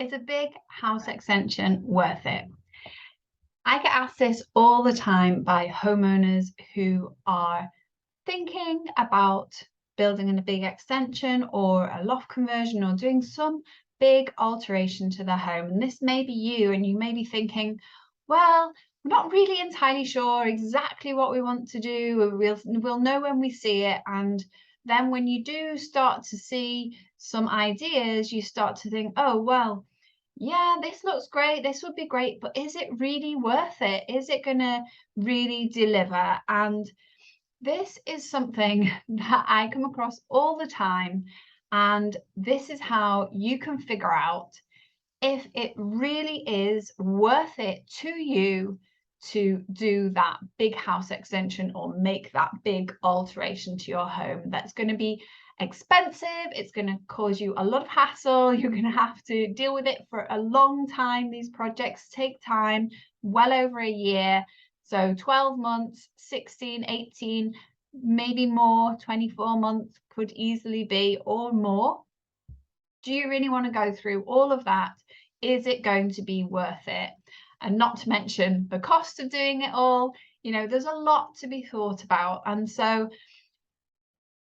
Is a big house extension worth it? I get asked this all the time by homeowners who are thinking about building in a big extension or a loft conversion or doing some big alteration to their home. And this may be you, and you may be thinking, well, we're not really entirely sure exactly what we want to do. We'll know when we see it. And then when you do start to see some ideas, you start to think, oh, well, yeah, this looks great. This would be great, but is it really worth it? Is it going to really deliver? And this is something that I come across all the time. And this is how you can figure out if it really is worth it to you to do that big house extension or make that big alteration to your home. That's going to be expensive. It's going to cause you a lot of hassle. You're going to have to deal with it for a long time. These projects take time, well over a year. So 12 months, 16, 18, maybe more, 24 months could easily be, or more. Do you really want to go through all of that? Is it going to be worth it? And not to mention the cost of doing it all. There's a lot to be thought about. And so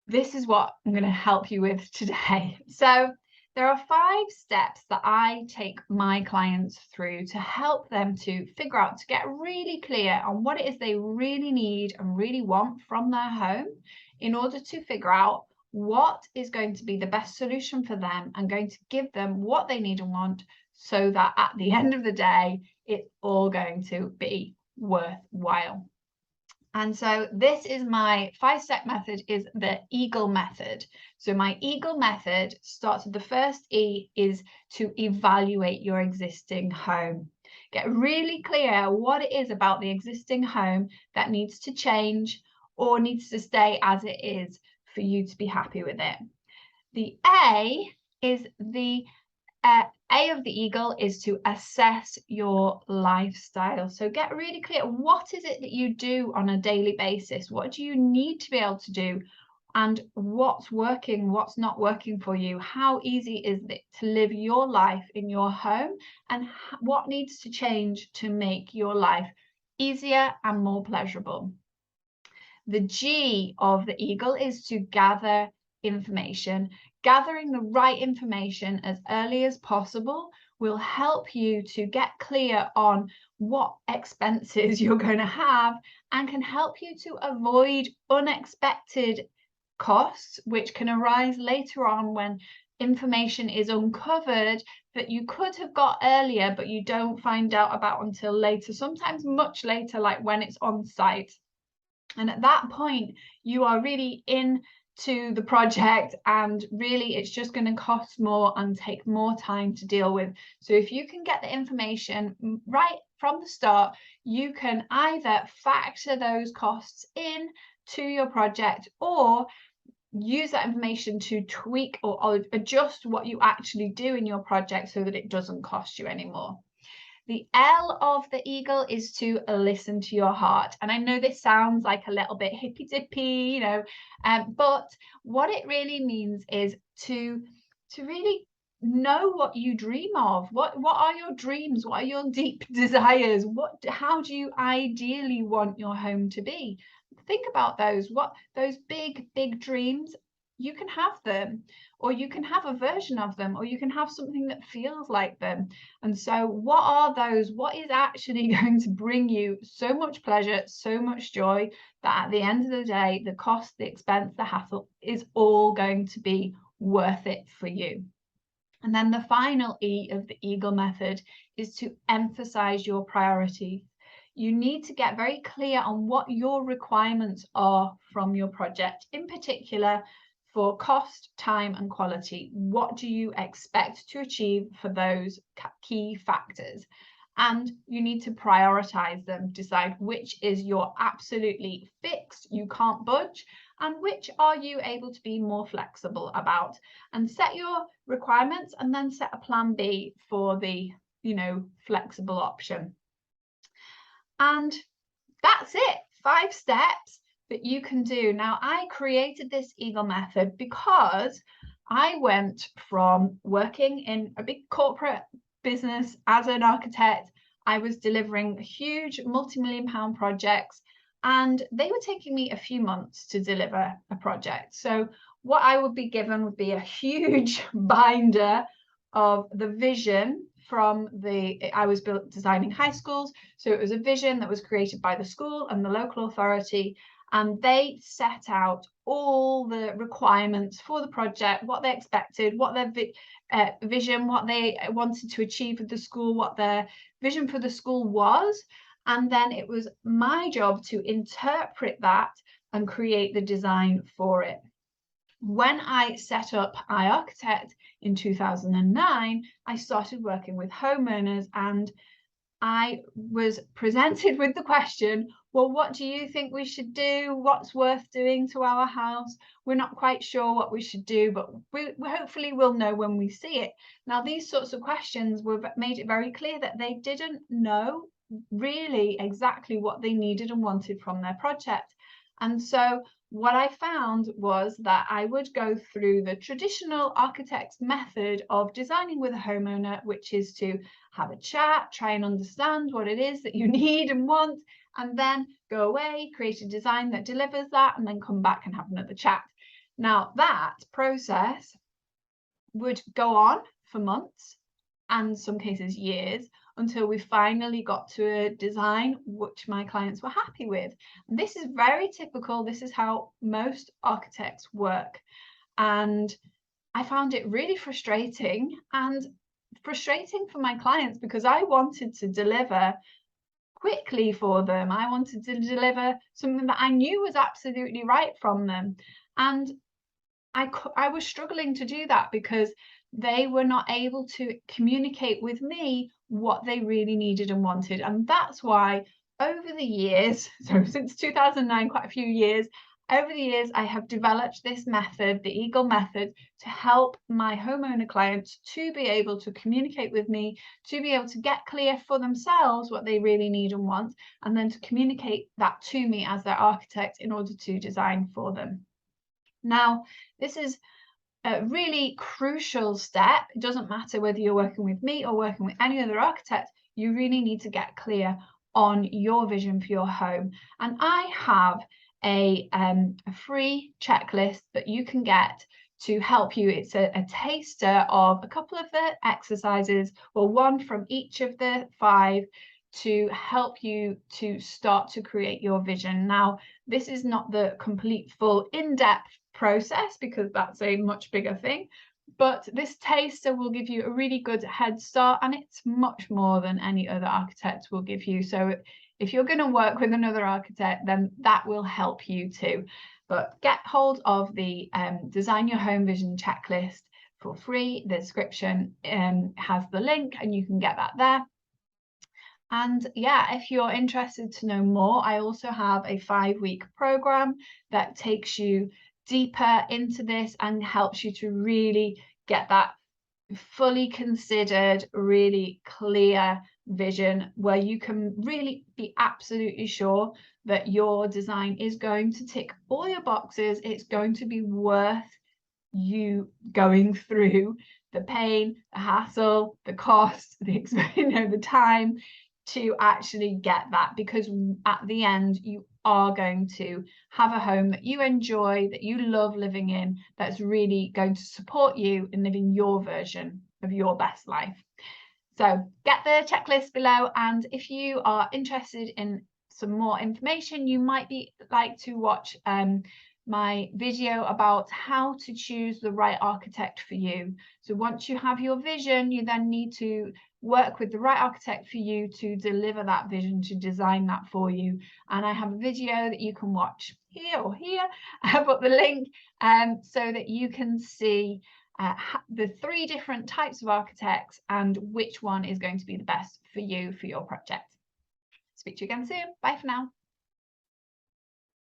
this is what I'm going to help you with today. So there are 5 steps that I take my clients through to help them to figure out, to get really clear on what it is they really need and really want from their home in order to figure out what is going to be the best solution for them and going to give them what they need and want, so that at the end of the day, it's all going to be worthwhile. And so this is my 5-step method, is the Eagle method. So my Eagle method starts with the first E, is to evaluate your existing home. Get really clear what it is about the existing home that needs to change or needs to stay as it is for you to be happy with it. The A is the A of the Eagle is to assess your lifestyle. So get really clear, what is it that you do on a daily basis? What do you need to be able to do? And what's working, what's not working for you? How easy is it to live your life in your home? And what needs to change to make your life easier and more pleasurable? The G of the Eagle is to gather information. Gathering the right information as early as possible will help you to get clear on what expenses you're going to have, and can help you to avoid unexpected costs, which can arise later on when information is uncovered that you could have got earlier, but you don't find out about until later, sometimes much later, like when it's on site. And at that point, you are really into the project, and really it's just going to cost more and take more time to deal with. So if you can get the information right from the start, you can either factor those costs in to your project, or use that information to tweak or adjust what you actually do in your project so that it doesn't cost you anymore. The L of the Eagle is to listen to your heart. And I know this sounds like a little bit hippy-dippy, but what it really means is to really know what you dream of. What are your dreams? What are your deep desires? How do you ideally want your home to be? Think about those. Those big dreams, you can have them, or you can have a version of them, or you can have something that feels like them. And so what are those? What is actually going to bring you so much pleasure, so much joy, that at the end of the day, the cost, the expense, the hassle is all going to be worth it for you? And then the final E of the Eagle method is to emphasize your priorities. You need to get very clear on what your requirements are from your project, in particular for cost, time, and quality. What do you expect to achieve for those key factors? And you need to prioritize them, decide which is your absolutely fixed, you can't budge, and which are you able to be more flexible about, and set your requirements, and then set a plan B for the flexible option. And that's it. 5 steps that you can do. Now, I created this Eagle method because I went from working in a big corporate business as an architect. I was delivering huge multi-million-pound projects, and they were taking me a few months to deliver a project. So what I would be given would be a huge binder of the vision from I was designing high schools. So it was a vision that was created by the school and the local authority, and they set out all the requirements for the project, what they expected, what their vision, what they wanted to achieve with the school, what their vision for the school was. And then it was my job to interpret that and create the design for it. When I set up iArchitect in 2009, I started working with homeowners, and I was presented with the question, well, what do you think we should do? What's worth doing to our house? We're not quite sure what we should do, but we hopefully will know when we see it. Now, these sorts of questions made it very clear that they didn't know really exactly what they needed and wanted from their project. And so what I found was that I would go through the traditional architect's method of designing with a homeowner, which is to have a chat, try and understand what it is that you need and want, and then go away, create a design that delivers that, and then come back and have another chat. Now, that process would go on for months, and in some cases years, until we finally got to a design which my clients were happy with. And this is very typical. This is how most architects work. And I found it really frustrating for my clients, because I wanted to deliver quickly for them. I wanted to deliver something that I knew was absolutely right from them. And I was struggling to do that because they were not able to communicate with me what they really needed and wanted. And that's why over the years, so since 2009, quite a few years, over the years, I have developed this method, the Eagle method, to help my homeowner clients to be able to communicate with me, to be able to get clear for themselves what they really need and want, and then to communicate that to me as their architect in order to design for them. Now, this is a really crucial step. It doesn't matter whether you're working with me or working with any other architect, you really need to get clear on your vision for your home. And I have a free checklist that you can get to help you. It's a taster of a couple of the exercises, well, one from each of the 5, to help you to start to create your vision. Now, this is not the complete, full, in-depth process, because that's a much bigger thing, but this taster will give you a really good head start, and it's much more than any other architect will give you. So if you're going to work with another architect, then that will help you too. But get hold of the Design Your Home Vision checklist for free. The description has the link, and you can get that there. And yeah, if you're interested to know more, I also have a 5-week program that takes you deeper into this and helps you to really get that fully considered, really clear vision, where you can really be absolutely sure that your design is going to tick all your boxes. It's going to be worth you going through the pain, the hassle, the cost, the time to actually get that, because at the end you are going to have a home that you enjoy, that you love living in, that's really going to support you in living your version of your best life. So get the checklist below, and if you are interested in some more information, you might like to watch my video about how to choose the right architect for you. So once you have your vision, you then need to work with the right architect for you to deliver that vision, to design that for you. And I have a video that you can watch here or here. I have put the link so that you can see the 3 different types of architects and which one is going to be the best for you for your project. Speak to you again soon. Bye for now.